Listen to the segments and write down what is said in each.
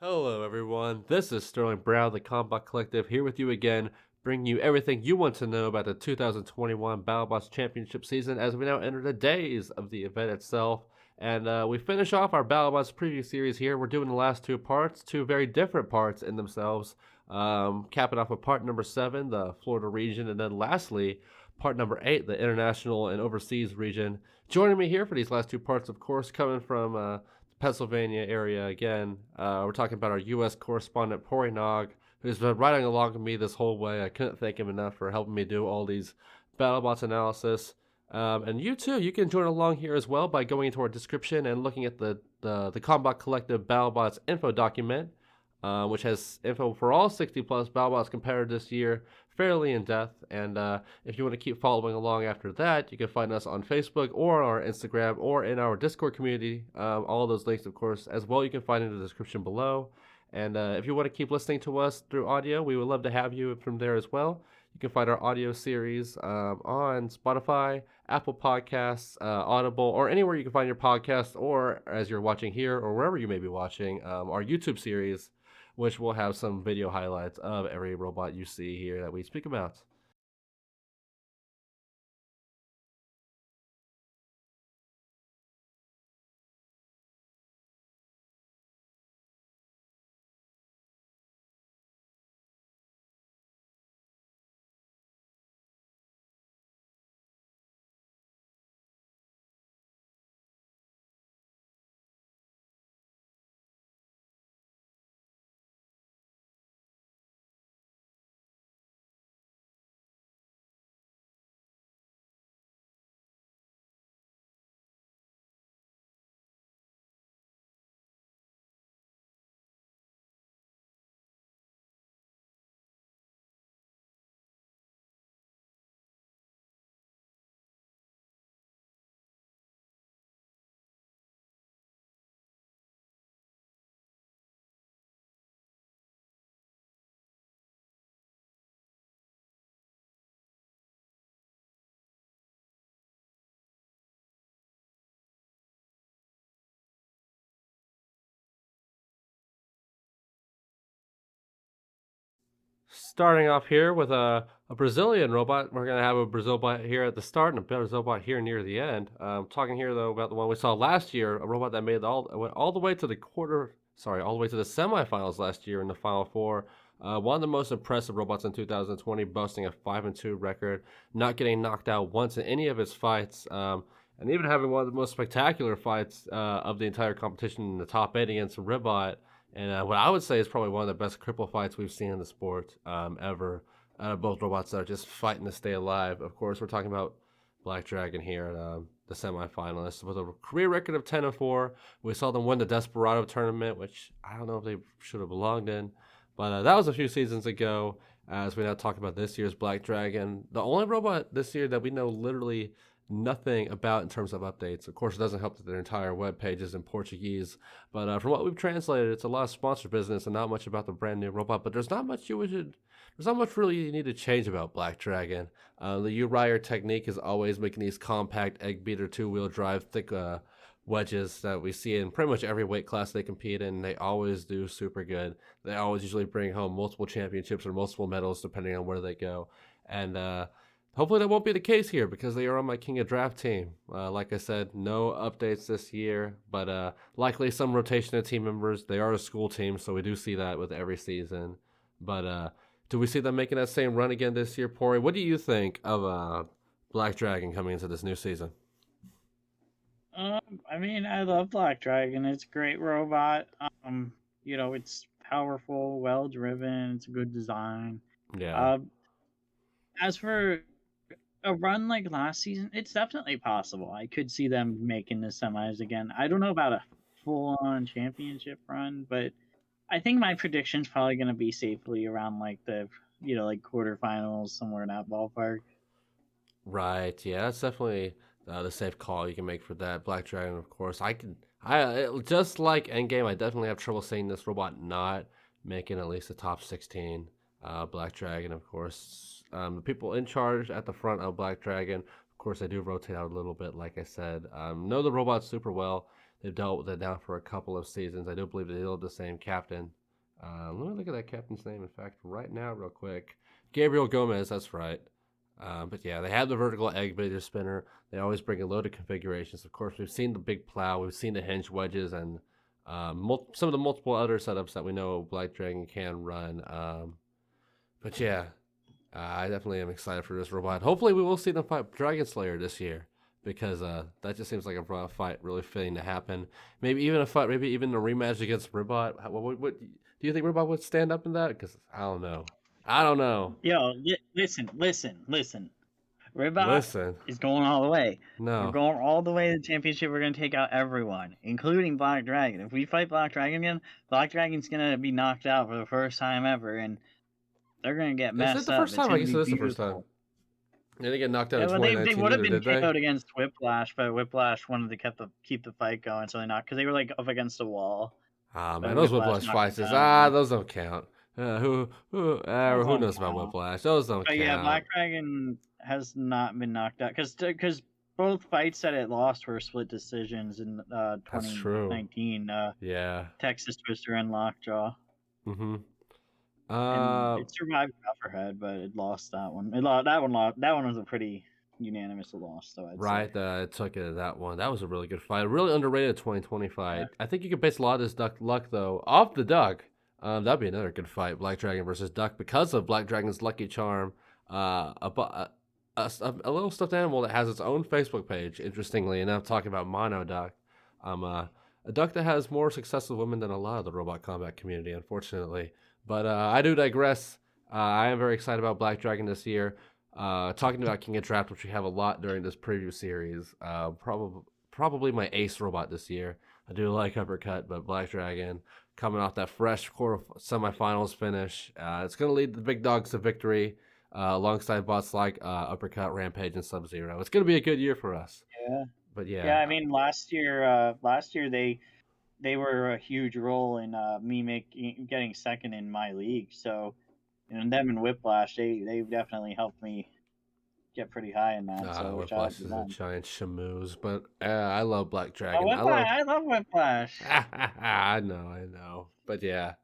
Hello, everyone. This is Sterling Brown, the Combot Collective, here with you again, bringing you everything you want to know about the 2021 Battlebots Championship season as we now enter the days of the event itself. And we finish off our Battlebots preview series here. We're doing the last two parts, two very different parts in themselves. Capping off with part number 7, the Florida region, and then lastly, part number 8, the international and overseas region. Joining me here for these last two parts, of course, coming from Pennsylvania area again. We're talking about our US Correspondent Pory Nog, who's been riding along with me this whole way. I couldn't thank him enough for helping me do all these BattleBots analysis. And you too, you can join along here as well by going into our description and looking at the Combot Collective BattleBots info document, which has info for all 60 plus BattleBots competitors this year, fairly in depth. And if you want to keep following along after that, you can find us on Facebook or our Instagram or in our Discord community. All those links, of course, as well, you can find in the description below. And if you want to keep listening to us through audio, we would love to have you from there as well. You can find our audio series on Spotify, Apple Podcasts, Audible, or anywhere you can find your podcast, or as you're watching here, or wherever you may be watching, our YouTube series, which will have some video highlights of every robot you see here that we speak about. Starting off here with a Brazilian robot. We're going to have a Brazil bot here at the start and a Brazil bot here near the end. Talking here, though, about the one we saw last year, a robot that went all the way to the all the way to the semifinals last year in the Final Four. One of the most impressive robots in 2020, boasting a 5-2 record, not getting knocked out once in any of his fights, and even having one of the most spectacular fights of the entire competition in the top 8 against Ribot. And what I would say is probably one of the best cripple fights we've seen in the sport ever. Both robots that are just fighting to stay alive. Of course, we're talking about Black Dragon here, the semifinalists, with a career record of 10-4. We saw them win the Desperado tournament, which I don't know if they should have belonged in. But that was a few seasons ago. As we now talk about this year's Black Dragon, the only robot this year that we know literally nothing about in terms of updates. Of course, it doesn't help that their entire web page is in Portuguese. But from what we've translated, it's a lot of sponsor business and not much about the brand new robot. But there's not much there's not much really you need to change about Black Dragon. The U-Ryer technique is always making these compact egg beater 2-wheel drive thick wedges that we see in pretty much every weight class they compete in. They always do super good. They always usually bring home multiple championships or multiple medals depending on where they go. And hopefully that won't be the case here because they are on my King of Draft team. Like I said, no updates this year, but likely some rotation of team members. They are a school team, so we do see that with every season. But do we see them making that same run again this year, Pory? What do you think of Black Dragon coming into this new season? I mean, I love Black Dragon. It's a great robot. It's powerful, well driven. It's a good design. Yeah. Um, as for a run like last season, it's definitely possible. I could see them making the semis again. I don't know about a full on championship run, but I think my prediction's probably going to be safely around like like quarterfinals, somewhere in that ballpark. Right. Yeah, that's definitely the safe call you can make for that. Black Dragon, of course. I just like Endgame. I definitely have trouble seeing this robot not making at least a top 16. Black Dragon, of course. The people in charge at the front of Black Dragon, of course, they do rotate out a little bit. Like I said, know the robot super well. they've dealt with it now for a couple of seasons. I do believe they deal with the same captain. Let me look at that captain's name, in fact, right now, real quick. Gabriel Gomez, that's right. But yeah, they have the vertical egg beater spinner. They always bring a load of configurations. Of course, we've seen the big plow, we've seen the hinge wedges, and some of the multiple other setups that we know Black Dragon can run. But yeah, I definitely am excited for this robot. Hopefully, we will see them fight Dragon Slayer this year, because that just seems like a fight really fitting to happen. Maybe even a fight, maybe even a rematch against Ribot. What do you think Ribot would stand up in that? Because I don't know. I don't know. Yo, listen. Ribot Listen, is going all the way. We're no. going all the way to the championship. We're going to take out everyone, including Black Dragon. If we fight Black Dragon again, Black Dragon's going to be knocked out for the first time ever, and they're going to get messed up. Is it the first time? I guess it is the first time. They didn't get knocked out in well, 2019 they would have either, been did KO'd against Whiplash, but Whiplash wanted to keep the fight going, so they knocked, because they were like up against a wall. Ah, But man, those Whiplash Whiplash knocked fights, them down. those don't count. Who Those don't knows about count. Whiplash? Those don't But count. yeah, Black Dragon has not been knocked out, because both fights that it lost were split decisions in That's true. 2019. Yeah. Texas Twister and Lockjaw. Mm-hmm. And it survived Copperhead, but it lost that one. That one was a pretty unanimous loss, though. Right, I took it at that one. That was a really good fight. A really underrated 2020 fight. Yeah. I think you could base a lot of this Duck luck, though, off the Duck. That'd be another good fight, Black Dragon versus Duck, because of Black Dragon's lucky charm. A little stuffed animal that has its own Facebook page, interestingly enough, talking about Mono Duck. A duck that has more success with women than a lot of the robot combat community, unfortunately. But I do digress. I am very excited about Black Dragon this year. Talking about King of Draft, which we have a lot during this preview series. Probably my ace robot this year. I do like Uppercut, but Black Dragon coming off that fresh quarter semifinals finish. It's going to lead the big dogs to victory alongside bots like Uppercut, Rampage, and Sub-Zero. It's going to be a good year for us. Yeah. But yeah. Yeah, I mean, last year they were a huge role in me getting second in my league. So, and them and Whiplash, they definitely helped me get pretty high in that. So Whiplash is a giant shamoos, but I love Black Dragon. I love Whiplash. I know. But yeah,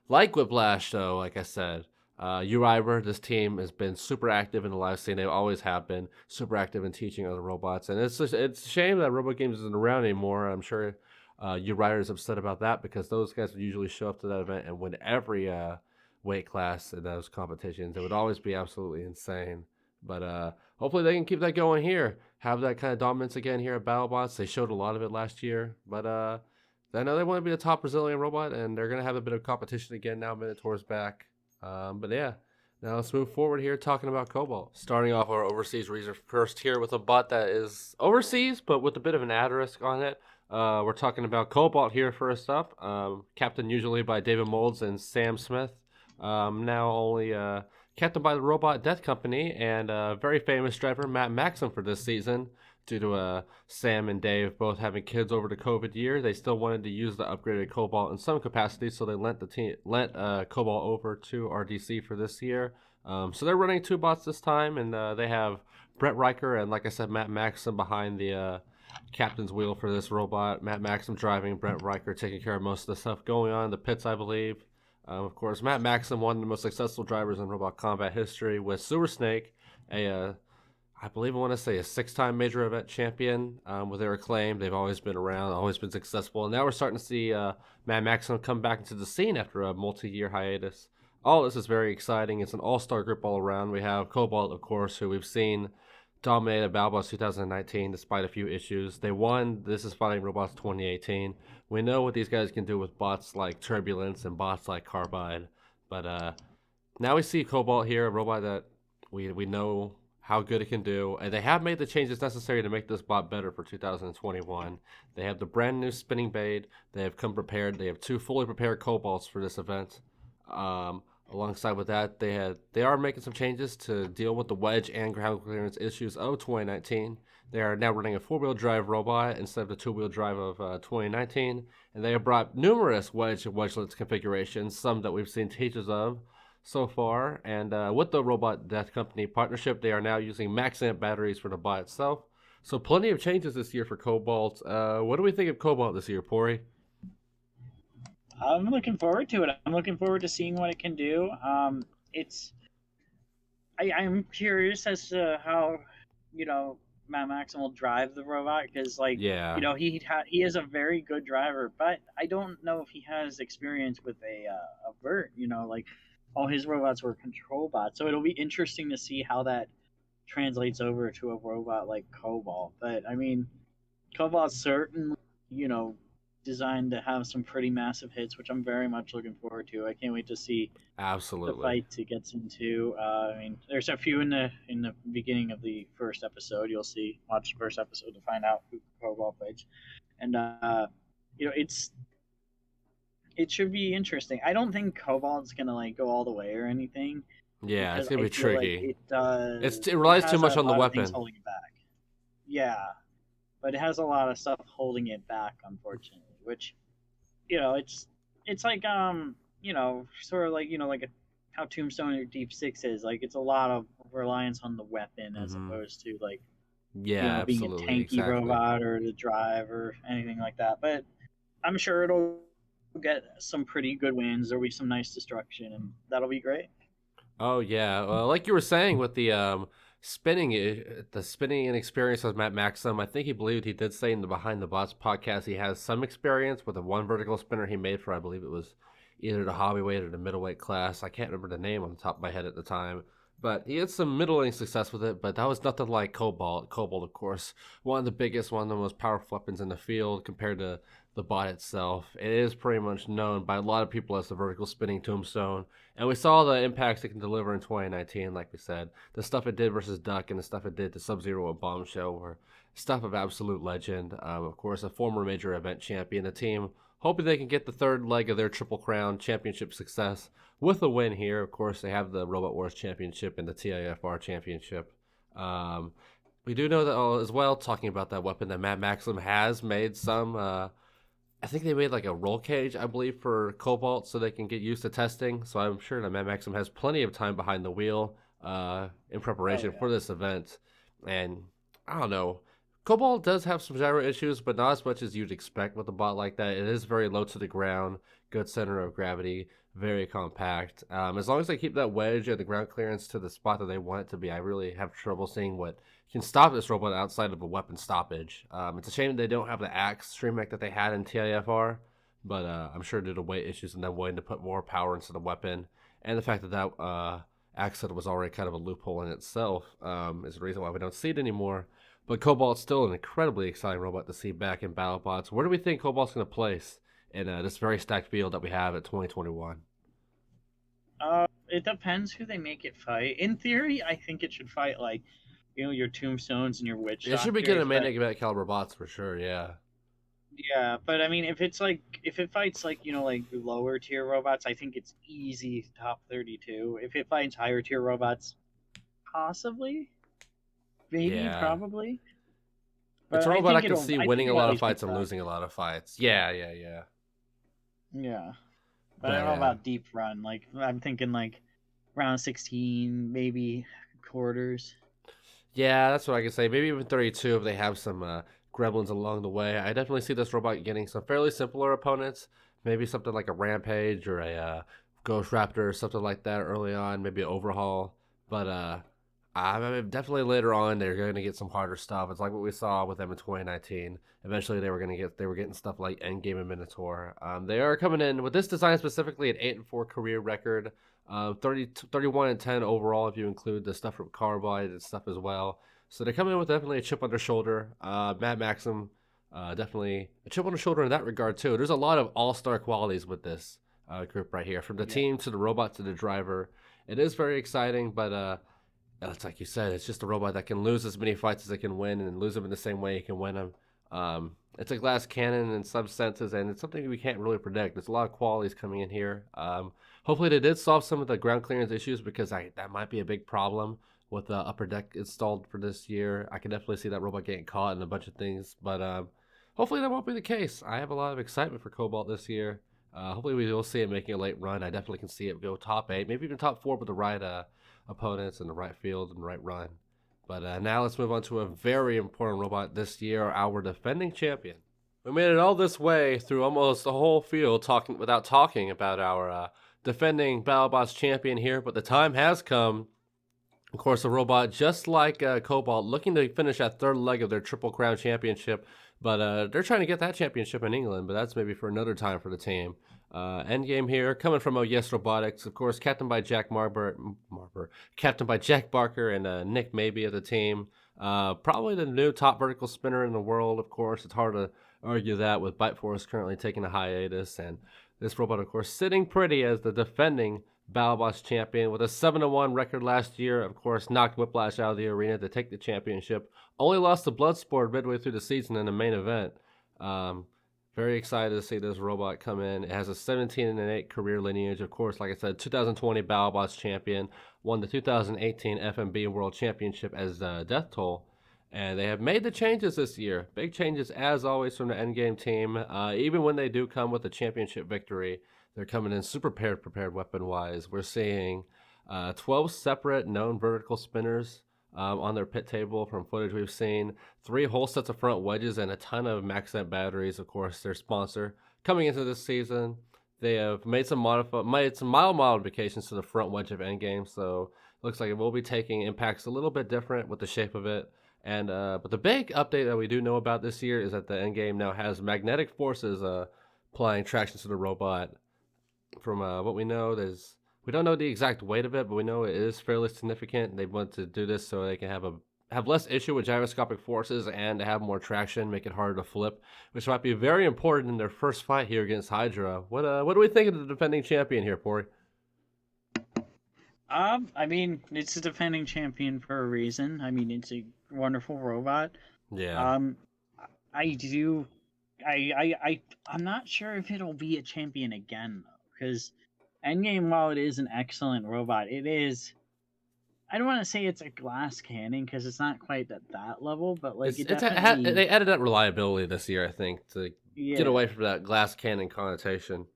like Whiplash though, like I said, Uriver, this team has been super active in the live scene. They always have been super active in teaching other robots, and it's a shame that Robot Games isn't around anymore. I'm sure Uriver is upset about that, because those guys would usually show up to that event and win every weight class in those competitions. It would always be absolutely insane. But hopefully they can keep that going here. Have that kind of dominance again here at Battlebots. They showed a lot of it last year. But I know they want to be the top Brazilian robot, and they're going to have a bit of competition again now Minotaur's back. But yeah, now let's move forward here talking about Cobalt. Starting off our overseas research first here with a bot that is overseas, but with a bit of an asterisk on it. We're talking about Cobalt here first up. Captained usually by David Molds and Sam Smith. Now only captained by the Robot Death Company and a very famous driver, Matt Maxim, for this season. Due to Sam and Dave both having kids over the COVID year, they still wanted to use the upgraded Cobalt in some capacity, so they lent Cobalt over to RDC for this year. So they're running two bots this time, and they have Brett Riker and, like I said, Matt Maxim behind the captain's wheel for this robot. Matt Maxim driving, Brett Riker taking care of most of the stuff going on in the pits, I believe. Of course, Matt Maxim, one of the most successful drivers in robot combat history, with Sewer Snake, I believe I want to say a 6-time major event champion with their acclaim. They've always been around, always been successful. And now we're starting to see Matt Maxim come back into the scene after a multi-year hiatus. All this is very exciting. It's an all-star group all around. We have Cobalt, of course, who we've seen dominated Battlebots 2019 despite a few issues. They won This Is Fighting Robots 2018. We know what these guys can do with bots like Turbulence and bots like Carbide. But now we see Cobalt here, a robot that we know how good it can do, and they have made the changes necessary to make this bot better for 2021. They have the brand new spinning blade. They have come prepared. They have 2 fully prepared Cobalts for this event. Alongside with that, they are making some changes to deal with the wedge and ground clearance issues of 2019. They are now running a 4-wheel drive robot instead of the 2-wheel drive of 2019, and they have brought numerous wedge and wedgelets configurations, some that we've seen teasers of so far. And with the Robot Death Company partnership, they are now using max amp batteries for the bot itself. So plenty of changes this year for Cobalt. What do we think of Cobalt this year, Pory? I'm looking forward to it. I'm looking forward to seeing what it can do. It's I'm curious as to how you know Matt Maxim will drive the robot because Yeah, he is a very good driver, but I don't know if he has experience with a vert. All his robots were control bots, so it'll be interesting to see how that translates over to a robot like Cobalt. But I mean, Cobalt's certainly, you know, designed to have some pretty massive hits, which I'm very much looking forward to. I can't wait to see the absolutely. fights it gets into. I mean, there's a few in the beginning of the first episode. You'll see, watch the first episode to find out who Cobalt fights, and it should be interesting. I don't think Cobalt's gonna go all the way or anything Yeah, it's because gonna I be feel like tricky. It it relies too has a much on the lot of things weapon. holding it back. Yeah, but it has a lot of stuff holding it back, unfortunately. Which it's like sort of like how Tombstone or Deep Six is. Like it's a lot of reliance on the weapon as Hmm. opposed to Yeah, being a absolutely, tanky exactly. robot or the drive or anything like that. But I'm sure it'll get some pretty good wins. There'll be some nice destruction, and that'll be great. Oh yeah, well, like you were saying with the the spinning and experience with Matt Maxim, I think he believed he did say in the Behind the Bots podcast he has some experience with the one vertical spinner he made for I believe it was either the hobby weight or the middleweight class. I can't remember the name on the top of my head at the time, but he had some middling success with it. But that was nothing like Cobalt. Cobalt, of course, one of the biggest, one of the most powerful weapons in the field compared to the bot itself. It is pretty much known by a lot of people as the vertical spinning tombstone. And we saw the impacts it can deliver in 2019, like we said. The stuff it did versus Duck and the stuff it did to Sub Zero and Bombshell were stuff of absolute legend. Of course, a former major event champion. The team hoping they can get the third leg of their Triple Crown championship success with a win here. Of course, they have the Robot Wars Championship and the TIFR Championship. Um, we do know that as well, talking about that weapon, that Matt Maxim has made some. I think they made like a roll cage, I believe, for Cobalt so they can get used to testing. So I'm sure that Matt Maxim has plenty of time behind the wheel in Oh preparation yeah. for this event. And I don't know. Cobalt does have some gyro issues, but not as much as you'd expect with a bot like that. It is very low to the ground, good center of gravity, very compact. As long as they keep that wedge and the ground clearance to the spot that they want it to be, I really have trouble seeing what can stop this robot outside of a weapon stoppage. It's a shame they don't have the axe stream mech that they had in TIFR, but I'm sure due to weight issues and them wanting to put more power into the weapon, and the fact that axe set was already kind of a loophole in itself is the reason why we don't see it anymore. But Cobalt's still an incredibly exciting robot to see back in BattleBots. Where do we think Cobalt's going to place in this very stacked field that we have at 2021? It depends who they make it fight. In theory, I think it should fight your Tombstones and your Witch It should be getting a Doctors, main but event caliber bots for sure, yeah. yeah, but I mean, if it fights lower tier robots, I think it's easy top 32. If it fights higher tier robots, possibly, maybe, Yeah. probably, It's but a robot I can see I think winning a it'll at lot of least be fights and tough. losing a lot of fights. Yeah, yeah, yeah. Yeah, but I But don't know about deep run. Like I'm thinking round 16, maybe quarters. yeah, that's what I can say. Maybe even 32 if they have some gremlins along the way. I definitely see this robot getting some fairly simpler opponents. Maybe something like a Rampage or a Ghost Raptor or something like that early on. Maybe an Overhaul. But I mean, definitely later on they're going to get some harder stuff. It's like what we saw with them in 2019. Eventually they were getting stuff like Endgame and Minotaur. They are coming in with this design specifically an 8-4 career record. 31 and 10 overall if you include the stuff from Carbide and stuff as well. So they're coming in with definitely a chip on their shoulder. Matt Maxim, definitely a chip on the shoulder in that regard too. There's a lot of all-star qualities with this group right here, from the Yeah. team to the robot to the driver. It is very exciting, but it's like you said, it's just a robot that can lose as many fights as it can win, and lose them in the same way it can win them. It's a glass cannon in some senses, and it's something we can't really predict. There's a lot of qualities coming in here. Hopefully, they did solve some of the ground clearance issues because that might be a big problem with the upper deck installed for this year. I can definitely see that robot getting caught in a bunch of things, but hopefully that won't be the case. I have a lot of excitement for Cobalt this year. Hopefully, we will see it making a late run. I definitely can see it go top 8, maybe even top 4 with the right opponents and the right field and the right run. But now let's move on to a very important robot this year, our defending champion. We made it all this way through almost the whole field without talking about our defending Battlebots champion here, but the time has come. Of course, a robot just like Cobalt, looking to finish that third leg of their Triple Crown Championship, but they're trying to get that championship in England, but that's maybe for another time for the team. Endgame here, coming from OS Robotics, of course, captained by Jack captained by Jack Barker and Nick Maybe of the team. Probably the new top vertical spinner in the world, of course. It's hard to argue that with Bite Force currently taking a hiatus, and this robot, of course, sitting pretty as the defending Battlebots champion with a 7-1 record last year. Of course, knocked Whiplash out of the arena to take the championship. Only lost to Bloodsport midway through the season in the main event. Very excited to see this robot come in. It has a 17-8 career lineage. Of course, like I said, 2020 Battlebots champion. Won the 2018 FMB World Championship as Death Toll. And they have made the changes this year. Big changes, as always, from the Endgame team. Even when they do come with a championship victory, they're coming in super prepared weapon-wise. We're seeing 12 separate known vertical spinners on their pit table from footage we've seen. 3 whole sets of front wedges and a ton of MaxNet batteries, of course, their sponsor. Coming into this season, they have made some mild modifications to the front wedge of Endgame, so looks like it will be taking impacts a little bit different with the shape of it. And but the big update that we do know about this year is that the Endgame now has magnetic forces applying traction to the robot. From what we know, we don't know the exact weight of it, but we know it is fairly significant. They want to do this so they can have less issue with gyroscopic forces and to have more traction, make it harder to flip, which might be very important in their first fight here against Hydra. What do we think of the defending champion here, Pory? I mean, it's a defending champion for a reason. I mean, it's a wonderful robot. Yeah. I'm not sure if it'll be a champion again though, because Endgame, while it is an excellent robot, it is. I don't want to say it's a glass cannon because it's not quite at that level, but like they added that reliability this year, I think, to get yeah, away from that glass cannon connotation.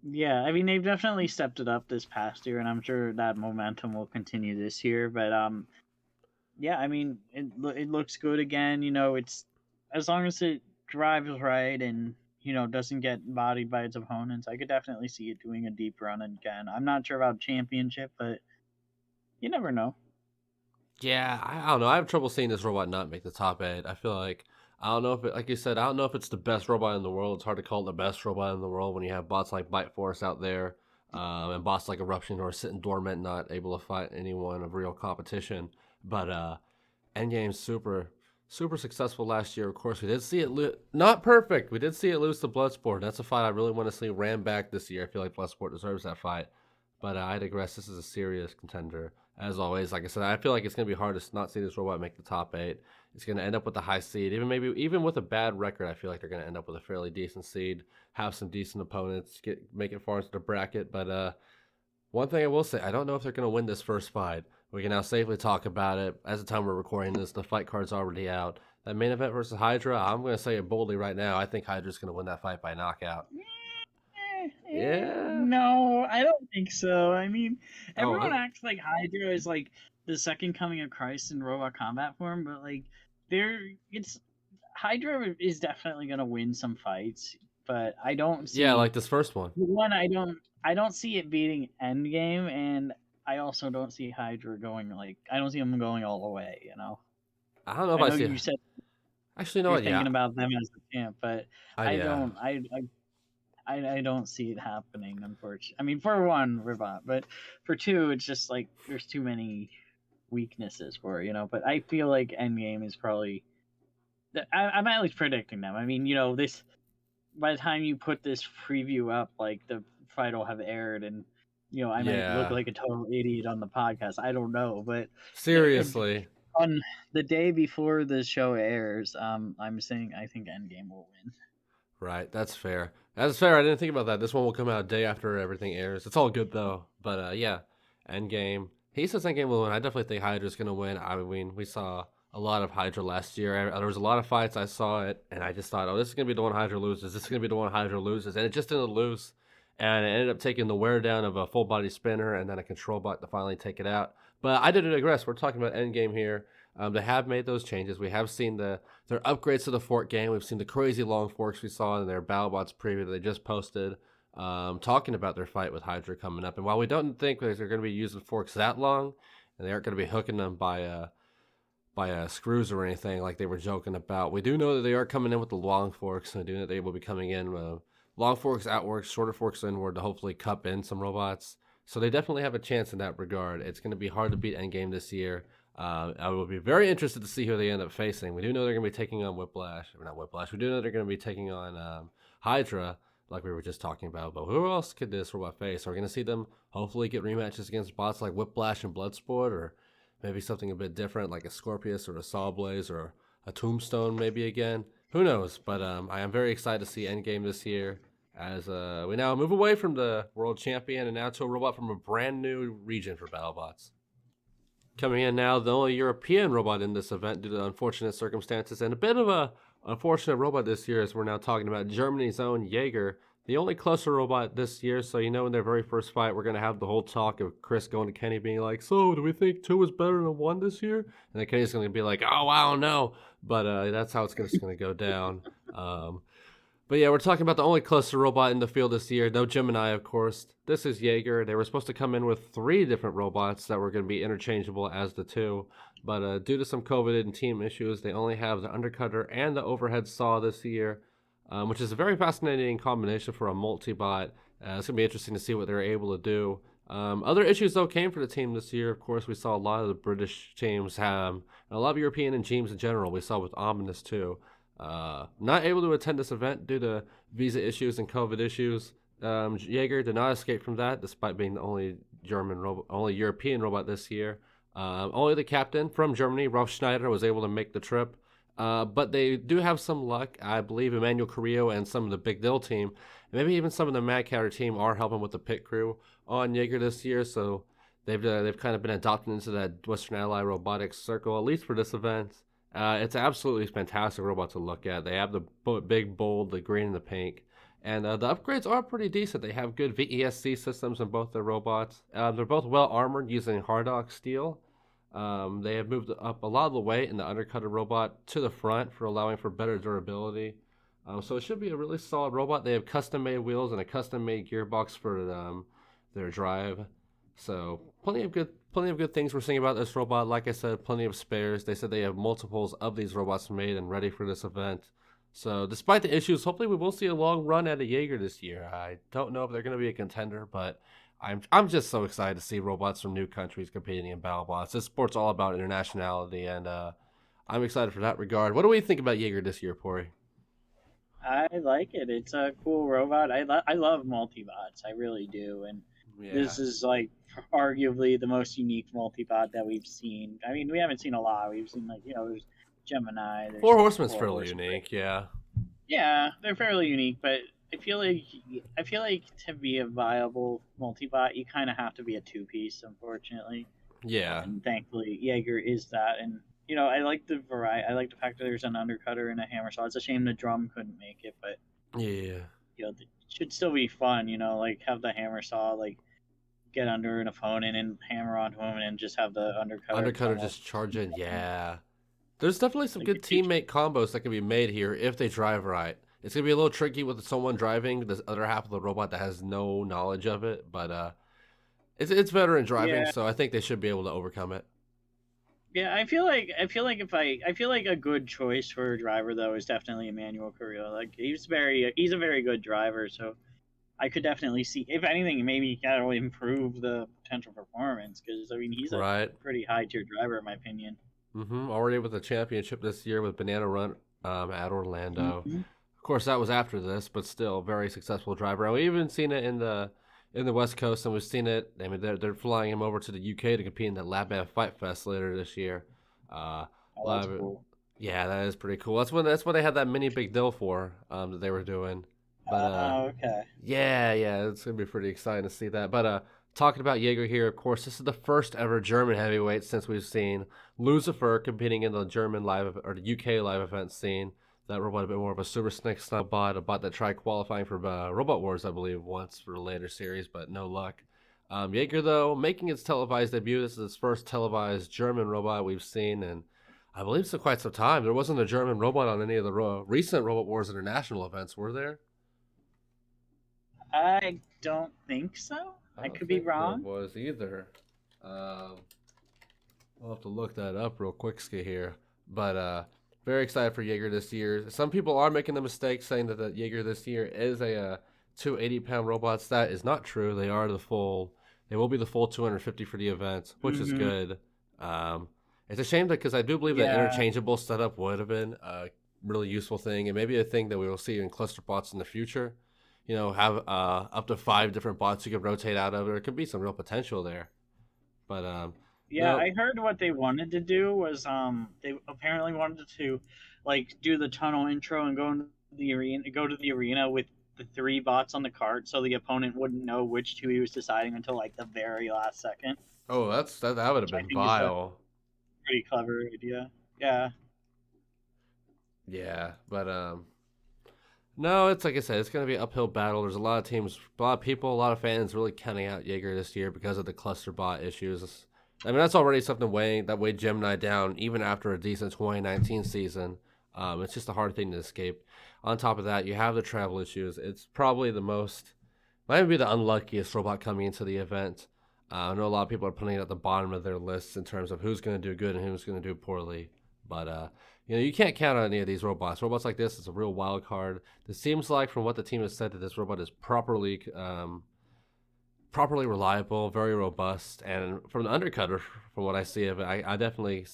yeah. I mean, they've definitely stepped it up this past year, and I'm sure that momentum will continue this year. But yeah. I mean, it looks good again. You know, it's as long as it drives right and doesn't get bodied by its opponents, I could definitely see it doing a deep run again. I'm not sure about championship, but you never know. Yeah, I don't know. I have trouble seeing this robot not make the top 8. I feel like I don't know if like you said, I don't know if it's the best robot in the world. It's hard to call it the best robot in the world when you have bots like Bite Force out there, and bots like Eruption who are sitting dormant, not able to fight anyone of real competition. But Endgame's super successful last year. Of course, we did see it not perfect. We did see it lose to Bloodsport. That's a fight I really want to see ran back this year. I feel like Bloodsport deserves that fight. But I digress. This is a serious contender. As always, like I said, I feel like it's going to be hard to not see this robot make the top 8. It's going to end up with a high seed. Even with a bad record, I feel like they're going to end up with a fairly decent seed, have some decent opponents, make it far into the bracket. But one thing I will say, I don't know if they're going to win this first fight. We can now safely talk about it. As the time we're recording this, the fight card's already out. That main event versus Hydra, I'm going to say it boldly right now. I think Hydra's going to win that fight by knockout. Yeah. No, I don't think so. I mean, everyone acts like Hydra is like the second coming of Christ in robot combat form, but like Hydra is definitely gonna win some fights, but I don't see. Yeah, like this first one. I don't see it beating Endgame, and I also don't see Hydra going I don't see them going all the way. You know. I don't know if I see. You said. Actually, no, you're thinking about them as a champ, but I don't. I don't see it happening, unfortunately. I mean, for one, Ribot, but for two, it's just like there's too many weaknesses for it, But I feel like Endgame is probably. I'm at least predicting them. I mean, this. By the time you put this preview up, like the fight will have aired, and I might look like a total idiot on the podcast. I don't know, but seriously, on the day before the show airs, I'm saying I think Endgame will win. Right, that's fair. That's fair. I didn't think about that. This one will come out a day after everything airs. It's all good though. But yeah, Endgame. He says Endgame will win. I definitely think Hydra's gonna win. I mean, we saw a lot of Hydra last year. There was a lot of fights. I saw it, and I just thought, oh, this is gonna be the one Hydra loses. This is gonna be the one Hydra loses, and it just didn't lose. And it ended up taking the wear down of a full body spinner and then a control bot to finally take it out. But I didn't digress. We're talking about Endgame here. They have made those changes. We have seen their upgrades to the fork game. We've seen the crazy long forks we saw in their Battlebots preview that they just posted, talking about their fight with Hydra coming up. And while we don't think they're going to be using forks that long, and they aren't going to be hooking them by screws or anything like they were joking about, we do know that they are coming in with the long forks, and I do know that they will be coming in long forks outward, shorter forks inward to hopefully cup in some robots. So they definitely have a chance in that regard. It's going to be hard to beat Endgame this year. I will be very interested to see who they end up facing. We do know they're going to be taking on Whiplash. Or not Whiplash. We do know they're going to be taking on Hydra, like we were just talking about. But who else could this robot face? Are we going to see them hopefully get rematches against bots like Whiplash and Bloodsport, or maybe something a bit different like a Scorpius or a Sawblaze or a Tombstone maybe again? Who knows? But I am very excited to see Endgame this year, as we now move away from the world champion and now to a robot from a brand new region for BattleBots. Coming in now, the only European robot in this event due to unfortunate circumstances, and a bit of a unfortunate robot this year, as we're now talking about Germany's own Jaeger, the only closer robot this year. So in their very first fight, we're going to have the whole talk of Chris going to Kenny being like, so do we think 2 is better than 1 this year? And then Kenny's going to be like, oh, I don't know. But that's how it's going to go down. But yeah, we're talking about the only closer robot in the field this year. No Gemini, of course. This is Jaeger. They were supposed to come in with 3 different robots that were going to be interchangeable as the 2. But due to some COVID and team issues, they only have the undercutter and the overhead saw this year, which is a very fascinating combination for a multi-bot. It's going to be interesting to see what they're able to do. Other issues, though, came for the team this year. Of course, we saw a lot of the British teams have, and a lot of European and teams in general. We saw with Ominous, too. Not able to attend this event due to visa issues and COVID issues. Jaeger did not escape from that, despite being the only European robot this year. Only the captain from Germany, Rolf Schneider, was able to make the trip. But they do have some luck. I believe Emmanuel Carrillo and some of the Big Dill team, and maybe even some of the Mad Counter team, are helping with the pit crew on Jaeger this year. So they've kind of been adopted into that Western Ally robotics circle, at least for this event. It's absolutely fantastic robot to look at. They have the big, bold, the green and the pink. And the upgrades are pretty decent. They have good VESC systems in both their robots. They're both well armored using Hardock steel. They have moved up a lot of the weight in the undercutter robot to the front for allowing for better durability. So it should be a really solid robot. They have custom-made wheels and a custom-made gearbox for their drive. So plenty of good things we're seeing about this robot. Like I said, plenty of spares. They said they have multiples of these robots made and ready for this event. So despite the issues, hopefully we will see a long run at a Jaeger this year. I don't know if they're going to be a contender, but I'm just so excited to see robots from new countries competing in BattleBots. This sport's all about internationality, and I'm excited for that regard. What do we think about Jaeger this year, Pory? I like it. It's a cool robot. I love multi-bots. I really do. And Yeah. this is like arguably the most unique multi-bot that we've seen. I mean, we haven't seen a lot. We've seen there's Gemini. There's Four Horsemen's Four fairly Horsemen. unique, yeah. Yeah, they're fairly unique, but I feel like to be a viable multi-bot, you kind of have to be a 2-piece, unfortunately. Yeah. And thankfully, Jaeger is that. And I like the variety. I like the fact that there's an undercutter and a hammer saw. It's a shame the drum couldn't make it, but Yeah. it should still be fun. Like have the hammer saw get under an opponent and hammer onto him, and just have the Undercutter just charge in, yeah. There's definitely some good teammate combos that can be made here if they drive right. It's going to be a little tricky with someone driving the other half of the robot that has no knowledge of it, but it's veteran driving, Yeah. so I think they should be able to overcome it. Yeah, I feel like a good choice for a driver though is definitely Emmanuel Carrillo. Like he's a very good driver, so I could definitely see, if anything, maybe that'll improve the potential performance, because I mean he's a pretty high tier driver in my opinion. Already with a championship this year with Banana Run at Orlando. Of course, that was after this, but still very successful driver. And we even seen it in the West Coast, and we've seen it. I mean, they're flying him over to the UK to compete in the Lab Fight Fest later this year. That's cool. Yeah, that is pretty cool. That's when they had that mini big deal for that they were doing. But okay. Yeah, it's gonna be pretty exciting to see that. But talking about Jaeger here, of course, this is the first ever German heavyweight since we've seen Lucifer competing in the German live or the UK live event scene. That robot a bit more of a Super Snake style bot, a bot that tried qualifying for Robot Wars, I believe, once for the later series, but no luck. Jaeger, though, making its televised debut. This is its first televised German robot we've seen, and I believe it's in quite some time. There wasn't a German robot on any of the recent Robot Wars International events, were there? I don't think so. I I don't could be think there wrong. was either. Um, I'll have to look that up real quick here. But very excited for Jaeger this year. Some people are making the mistake saying that the Jaeger this year is a 280-pound robots. That is not true. They are the full. They will be the full 250 for the event, which is Hmm. good. Um, it's a shame that because I do believe that Yeah, interchangeable setup would have been a really useful thing, and maybe a thing that we will see in cluster bots in the future. Have up to 5 different bots you can rotate out of. There could be some real potential there. But yeah. no, I heard what they wanted to do was they apparently wanted to like do the tunnel intro and go to the arena with the three bots on the cart, so the opponent wouldn't know which two he was deciding until like the very last second, oh, that would have which I been think is a vile. pretty clever idea. Yeah. Yeah, but no, it's like I said, it's going to be an uphill battle. There's a lot of teams, a lot of people, a lot of fans really counting out Jaeger this year because of the cluster bot issues. I mean, that's already something that weighed Gemini down even after a decent 2019 season. It's just a hard thing to escape. On top of that, you have the travel issues. It's probably might be the unluckiest robot coming into the event. I know a lot of people are putting it at the bottom of their lists in terms of who's going to do good and who's going to do poorly. But you can't count on any of these robots. Robots like this is a real wild card. It seems like, from what the team has said, that this robot is properly reliable, very robust, and from the undercutter, from what I see of it, I definitely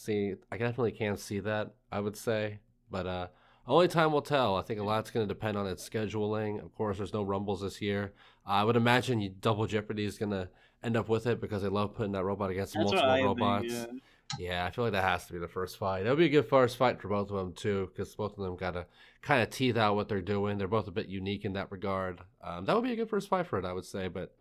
can see that. I would say, but only time will tell. I think a lot's going to depend on its scheduling. Of course, there's no Rumbles this year. I would imagine Double Jeopardy is going to end up with it because they love putting that robot against That's what multiple I think. Yeah. robots. Yeah, I feel like that has to be the first fight. That'll be a good first fight for both of them too, because both of them got to kind of teeth out what they're doing. They're both a bit unique in that regard. That would be a good first fight for it, I would say. But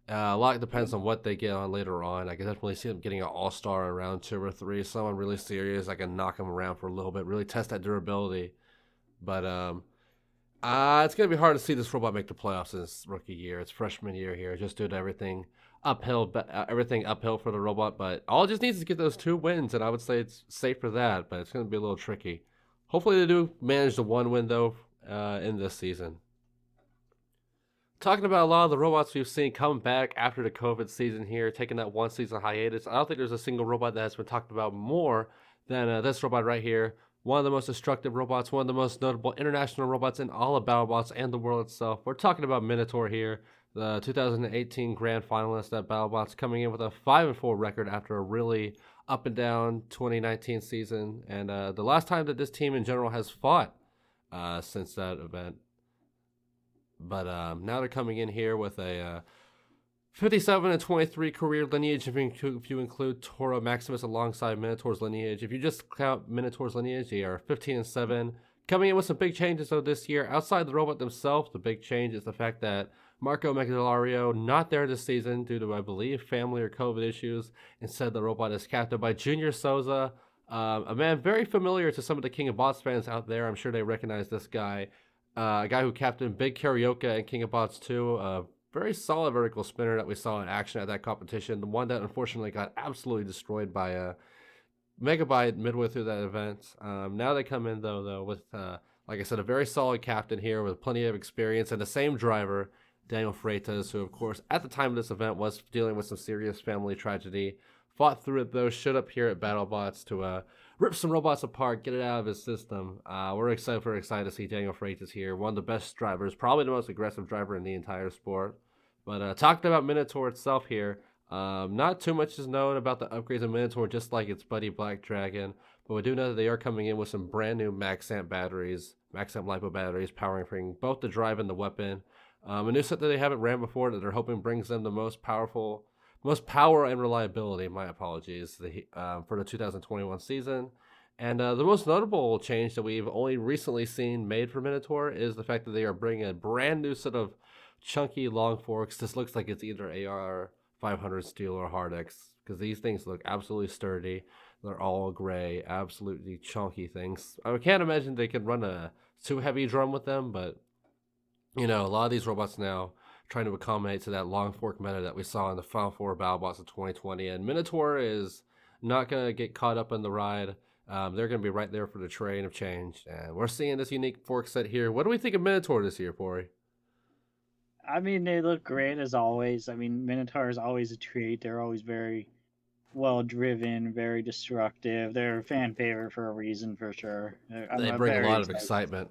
a lot depends on what they get on later on. I can definitely see them getting an all-star in round 2 or 3. Someone really serious. I can knock them around for a little bit, really test that durability. But it's gonna be hard to see this robot make the playoffs in his rookie year. It's freshman year here, just due to everything uphill for the robot. But all it just needs is to get those 2 wins, and I would say it's safe for that. But it's gonna be a little tricky. Hopefully, they do manage the 1 win though in this season. Talking about a lot of the robots we've seen come back after the COVID season here, taking that 1 season hiatus. I don't think there's a single robot that has been talked about more than this robot right here. One of the most destructive robots, one of the most notable international robots in all of BattleBots and the world itself. We're talking about Minotaur here, the 2018 grand finalist at BattleBots, coming in with a 5-4 record after a really up and down 2019 season, and the last time that this team in general has fought since that event. But now they're coming in here with a 57-23 career lineage if you include Toro Maximus alongside Minotaur's lineage. If you just count Minotaur's lineage, they are 15-7. Coming in with some big changes though this year. Outside the robot themselves, the big change is the fact that Marco Megalario not there this season due to, I believe, family or COVID issues. Instead, the robot is captained by Junior Souza, a man very familiar to some of the King of Bots fans out there. I'm sure they recognize this guy. A guy who captained Big Karaoke and King of Bots 2. Very solid vertical spinner that we saw in action at that competition. The one that unfortunately got absolutely destroyed by Megabyte midway through that event. Now they come in though with like I said, a very solid captain here with plenty of experience and the same driver, Daniel Freitas, who of course at the time of this event was dealing with some serious family tragedy. Fought through it though, showed up here at BattleBots to rip some robots apart, get it out of his system. We're excited to see Daniel Freitas here, one of the best drivers, probably the most aggressive driver in the entire sport. But talking about Minotaur itself here, not too much is known about the upgrades of Minotaur, just like its buddy Black Dragon. But we do know that they are coming in with some brand new Max Amp batteries, Max Amp LiPo batteries, powering both the drive and the weapon. A new set that they haven't ran before that they're hoping brings them the most power and reliability. My apologies, for the 2021 season. And the most notable change that we've only recently seen made for Minotaur is the fact that they are bringing a brand new set of chunky long forks. This looks like it's either AR 500 steel or hard X because these things look absolutely sturdy. They're all gray, absolutely chunky things. I can't imagine they could run a too heavy drum with them, but a lot of these robots now trying to accommodate to that long fork meta that we saw in the Final Four Battlebots of 2020. And Minotaur is not going to get caught up in the ride. They're going to be right there for the train of change. And we're seeing this unique fork set here. What do we think of Minotaur this year, Pory? I mean, they look great as always. I mean, Minotaur is always a treat. They're always very well driven, very destructive. They're a fan favorite for a reason, for sure. They bring a lot of excitement.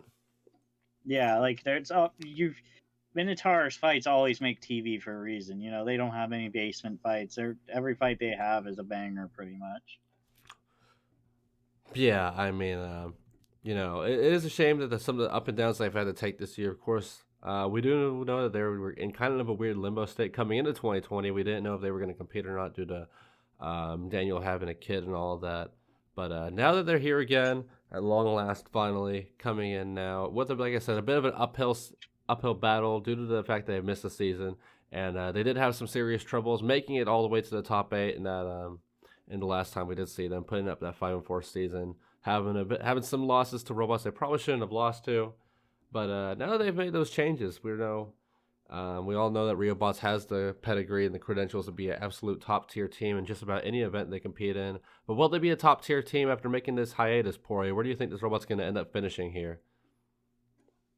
Yeah, like there's Minotaur's fights always make TV for a reason. You know, they don't have any basement fights. Every fight they have is a banger, pretty much. Yeah, I mean, you know, it is a shame that some of the up and downs they've had to take this year. Of course, we do know that they were in kind of a weird limbo state coming into 2020. We didn't know if they were going to compete or not due to Daniel having a kid and all of that. But now that they're here again, at long last, finally coming in now, with like I said, a bit of an uphill battle due to the fact they missed the season, and they did have some serious troubles making it all the way to the top 8 in that. In the last time we did see them putting up that 5-4 season, having some losses to robots they probably shouldn't have lost to, but now that they've made those changes, we all know that Riobots has the pedigree and the credentials to be an absolute top tier team in just about any event they compete in. But will they be a top tier team after making this hiatus, Pory? Where do you think this robot's going to end up finishing here?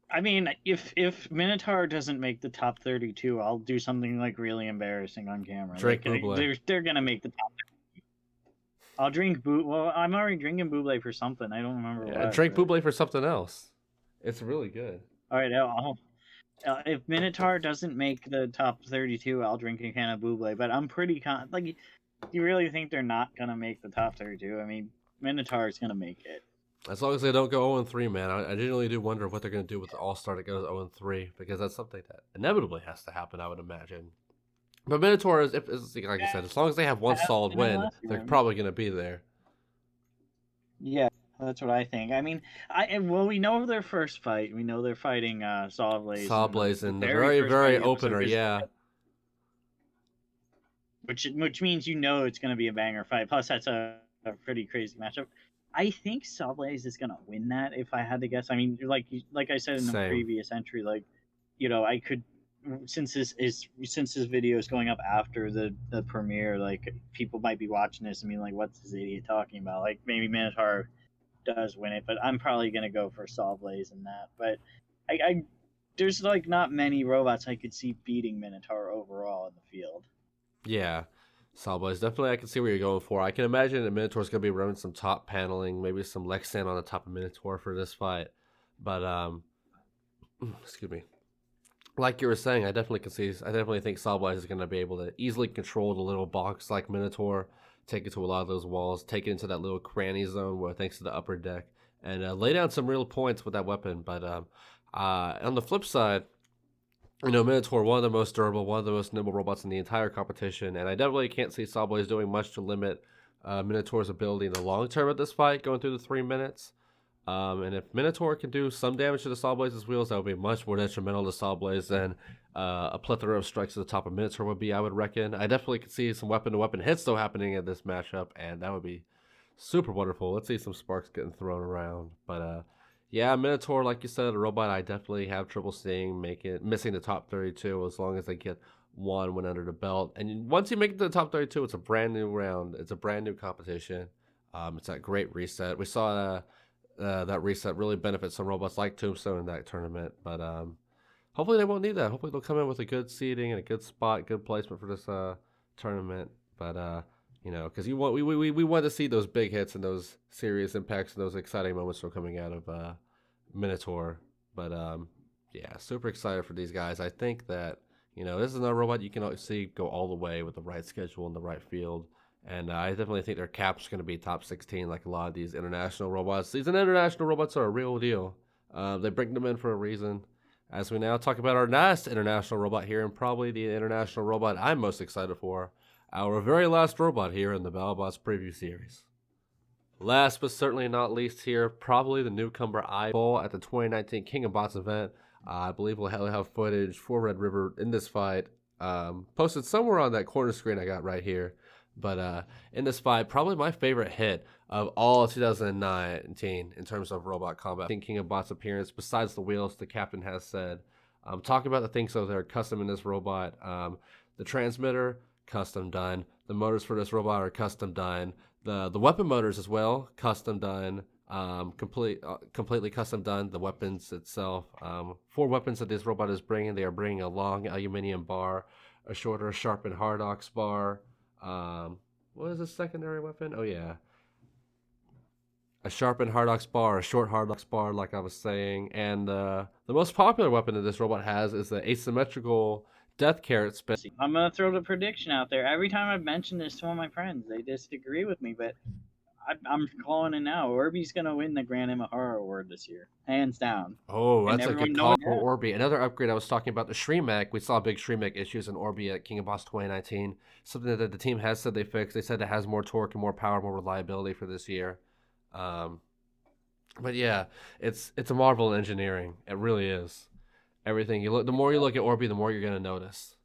I mean, if Minotaur doesn't make the top 32, I'll do something like really embarrassing on camera. Drink like, Buble. They're gonna make the top. I'll drink Well, I'm already drinking Buble for something. I don't remember what. Drink Buble for something else. It's really good. All right, if Minotaur doesn't make the top 32, I'll drink a can of Buble. But I'm pretty like, you really think they're not gonna make the top 32? I mean, Minotaur is gonna make it. As long as they don't go 0-3, man. I genuinely do wonder what they're going to do with the All-Star that goes 0-3, because that's something that inevitably has to happen, I would imagine. But Minotaur is, like I said, as long as they have one solid win, they're probably going to be there. Yeah, that's what I think. I mean, we know their first fight. We know they're fighting Sawblaze. Sawblaze in the very opener, yeah. Which means you know it's going to be a banger fight. Plus, that's a pretty crazy matchup. I think Sawblaze is going to win that, if I had to guess. I mean, like I said in the previous entry, like, you know, I could. Since this video is going up after the premiere, like, people might be watching this and being like, "What's this idiot talking about?" Like, maybe Minotaur does win it, but I'm probably gonna go for Sawblaze in that. But I there's like not many robots I could see beating Minotaur overall in the field. Yeah, Sawblaze, definitely I can see where you're going for. I can imagine that Minotaur's gonna be running some top paneling, maybe some Lexan on the top of Minotaur for this fight. But excuse me. Like you were saying, I definitely think Sawblaze is going to be able to easily control the little box like Minotaur, take it to a lot of those walls, take it into that little cranny zone where thanks to the upper deck, and lay down some real points with that weapon. But on the flip side, you know, Minotaur, one of the most durable, one of the most nimble robots in the entire competition, and I definitely can't see Sawblaze doing much to limit Minotaur's ability in the long term at this fight, going through the 3 minutes. And if Minotaur can do some damage to the Sawblaze's wheels, that would be much more detrimental to Sawblaze than a plethora of strikes at the top of Minotaur would be, I would reckon. I definitely could see some weapon-to-weapon hits, though, happening in this matchup, and that would be super wonderful. Let's see some sparks getting thrown around. But, yeah, Minotaur, like you said, a robot I definitely have trouble seeing missing the top 32 as long as they get one win under the belt. And once you make it to the top 32, it's a brand new round. It's a brand new competition. It's that great reset. We saw that reset really benefits some robots like Tombstone in that tournament, but hopefully they won't need that. Hopefully they'll come in with a good seeding and a good spot, good placement for this tournament. But you know, because we want to see those big hits and those serious impacts and those exciting moments still coming out of Minotaur. But yeah, super excited for these guys. I think that, you know, this is another robot you can see go all the way with the right schedule and the right field. And I definitely think their cap's going to be top 16 like a lot of these international robots. These international robots are a real deal. They bring them in for a reason. As we now talk about our last international robot here, and probably the international robot I'm most excited for, our very last robot here in the Battlebots preview series. Last but certainly not least here, probably the newcomer Eyeball at the 2019 King of Bots event. I believe we'll have footage for Red River in this fight posted somewhere on that corner screen I got right here. But in this fight, probably my favorite hit of all of 2019 in terms of robot combat. King of Bots appearance, besides the wheels, the captain has said, Talking about the things that are custom in this robot. The transmitter, custom done. The motors for this robot are custom done. The weapon motors as well, custom done. Completely custom done. The weapons itself, 4 weapons that this robot is bringing. They are bringing a long aluminum bar, a shorter sharpened hard ox bar. What is the secondary weapon? Oh yeah, a sharpened hard ox bar, a short hard ox bar, like I was saying, and the most popular weapon that this robot has is the asymmetrical death carrot spin. I'm gonna throw the prediction out there. Every time I've mentioned this to all my friends, they disagree with me, but I'm calling it now. Orby's gonna win the Grand Imahara Award this year, hands down. Oh, And that's a everyone good knows call for that. Orby. Another upgrade I was talking about, the Shreemec. We saw big Shreemec issues in Orby at King of Boss 2019. Something that the team has said they fixed. They said it has more torque and more power, more reliability for this year. Um, but yeah, it's a marvel in engineering. It really is. Everything you look, the more you look at Orby, the more you're gonna notice.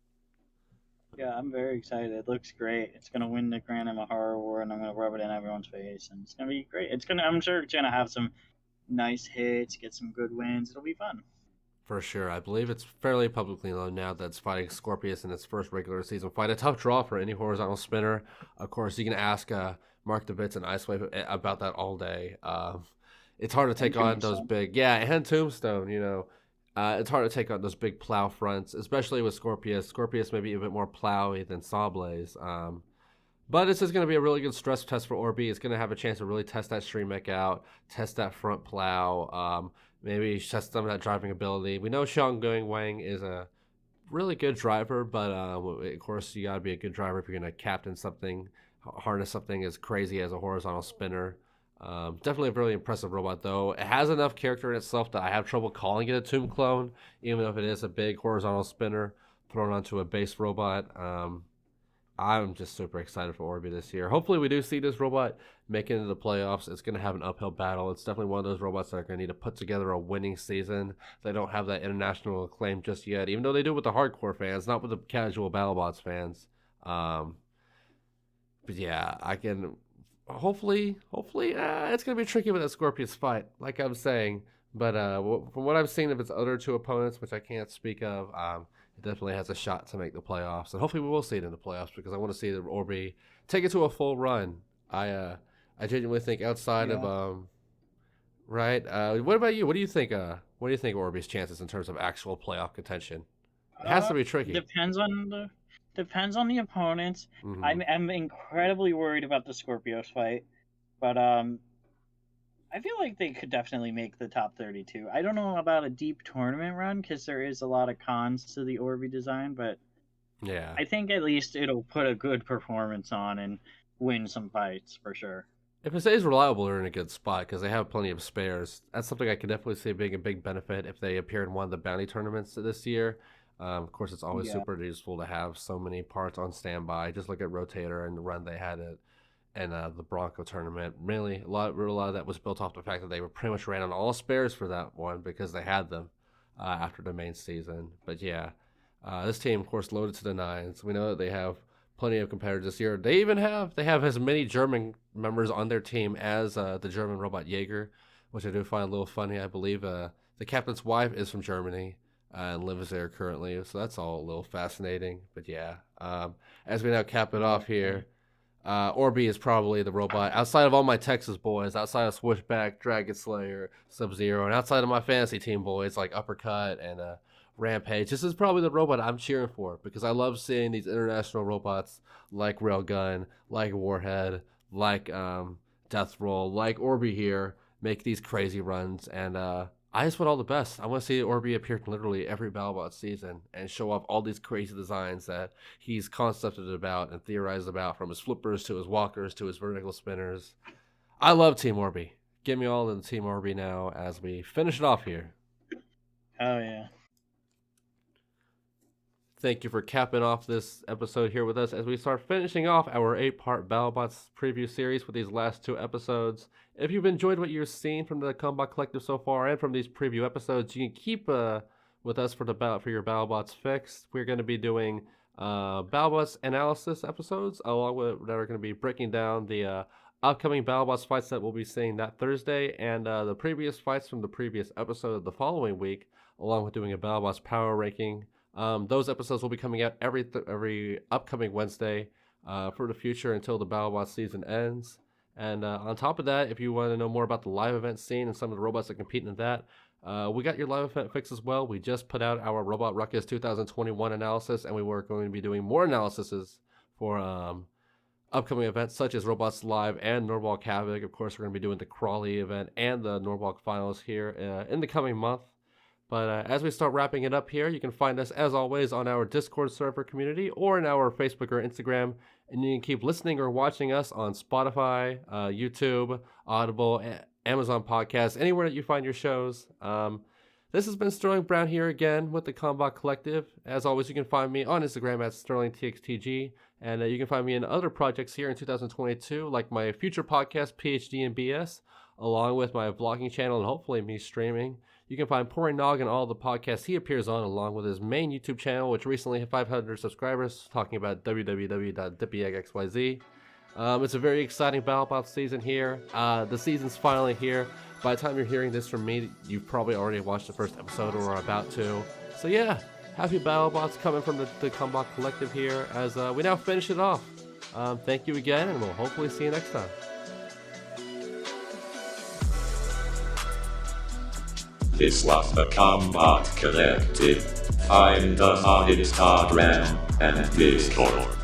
Yeah, I'm very excited. It looks great. It's gonna win the Grand Imahara Award, and I'm gonna rub it in everyone's face, and it's gonna be great. I'm sure it's gonna have some nice hits, get some good wins. It'll be fun. For sure. I believe it's fairly publicly known now that it's fighting Scorpius in its first regular season fight. A tough draw for any horizontal spinner. Of course, you can ask Mark DeVitz and Icewave about that all day. It's hard to take on those big, yeah, and Tombstone, it's hard to take on those big plow fronts, especially with Scorpius. Scorpius may be a bit more plowy than Sawblaze. But this is going to be a really good stress test for Orby. It's going to have a chance to really test that Shreemec out, test that front plow, maybe test some of that driving ability. We know Xiang Wang is a really good driver, but of course you got to be a good driver if you're going to captain something, harness something as crazy as a horizontal spinner. Definitely a really impressive robot, though. It has enough character in itself that I have trouble calling it a Tomb clone, even if it is a big horizontal spinner thrown onto a base robot. I'm just super excited for Orby this year. Hopefully, we do see this robot make it into the playoffs. It's going to have an uphill battle. It's definitely one of those robots that are going to need to put together a winning season. They don't have that international acclaim just yet, even though they do with the hardcore fans, not with the casual Battlebots fans. But yeah, I can. Hopefully, it's going to be tricky with that Scorpius fight, like I'm saying. But from what I've seen of its other 2 opponents, which I can't speak of, it definitely has a shot to make the playoffs, and hopefully we will see it in the playoffs because I want to see the Orby take it to a full run. I genuinely think outside of right. What about you? What do you think? What do you think Orby's chances in terms of actual playoff contention? It has to be tricky. Depends on the opponents. Mm-hmm. I'm incredibly worried about the Scorpios fight, but I feel like they could definitely make the top 32. I don't know about a deep tournament run because there is a lot of cons to the Orby design, but yeah, I think at least it'll put a good performance on and win some fights for sure. if it stays reliable, they're in a good spot because they have plenty of spares. That's something I could definitely see being a big benefit if they appear in one of the bounty tournaments this year. Of course, it's always super useful to have so many parts on standby. Just look at Rotator and the run they had at and the Bronco tournament. Really, a lot of that was built off the fact that they were pretty much ran on all spares for that one because they had them after the main season. But yeah, this team, of course, loaded to the nines. We know that they have plenty of competitors this year. They have as many German members on their team as the German robot Jaeger, which I do find a little funny. I believe the captain's wife is from Germany and lives there currently, so that's all a little fascinating. But yeah, as we now cap it off here. Orby is probably the robot outside of all my Texas boys, outside of Switchback, Dragon Slayer, Sub-Zero, and outside of my fantasy team boys like Uppercut and Rampage. This is probably the robot I'm cheering for because I love seeing these international robots like Railgun, like Warhead, like Death Roll, like Orby here make these crazy runs, and I just want all the best. I want to see Orby appear in literally every Battlebot season and show off all these crazy designs that he's concepted about and theorized about, from his flippers to his walkers to his vertical spinners. I love Team Orby. Get me all in Team Orby now as we finish it off here. Oh, yeah. Thank you for capping off this episode here with us as we start finishing off our 8-part Battlebots preview series with these last 2 episodes. If you've enjoyed what you've seen from the Combot Collective so far and from these preview episodes, you can keep with us for your Battlebots fix. We're going to be doing Battlebots analysis episodes along with that are going to be breaking down the upcoming Battlebots fights that we'll be seeing that Thursday and the previous fights from the previous episode of the following week, along with doing a Battlebots power ranking. Those episodes will be coming out every upcoming Wednesday for the future until the Battlebots season ends. And on top of that, if you want to know more about the live event scene and some of the robots that compete in that, we got your live event fix as well. We just put out our Robot Ruckus 2021 analysis, and we were going to be doing more analyses for upcoming events such as Robots Live and Norwalk Havoc. Of course, we're going to be doing the Crawley event and the Norwalk Finals here in the coming month. But as we start wrapping it up here, you can find us, as always, on our Discord server community or in our Facebook or Instagram. And you can keep listening or watching us on Spotify, YouTube, Audible, Amazon Podcasts, anywhere that you find your shows. This has been Sterling Brown here again with the Combot Collective. As always, you can find me on Instagram at SterlingTXTG. And you can find me in other projects here in 2022, like my future podcast, PhD in BS, along with my vlogging channel and hopefully me streaming. You can find Pory Nog and all the podcasts he appears on, along with his main YouTube channel, which recently hit 500 subscribers, talking about www.dippyxyz. It's a very exciting Battlebots season here. The season's finally here. By the time you're hearing this from me, you've probably already watched the first episode or are about to. So yeah, happy Battlebots coming from the Combot Collective here as we now finish it off. Thank you again, and we'll hopefully see you next time. This was the Combot Collective. Find us on Instagram and Discord.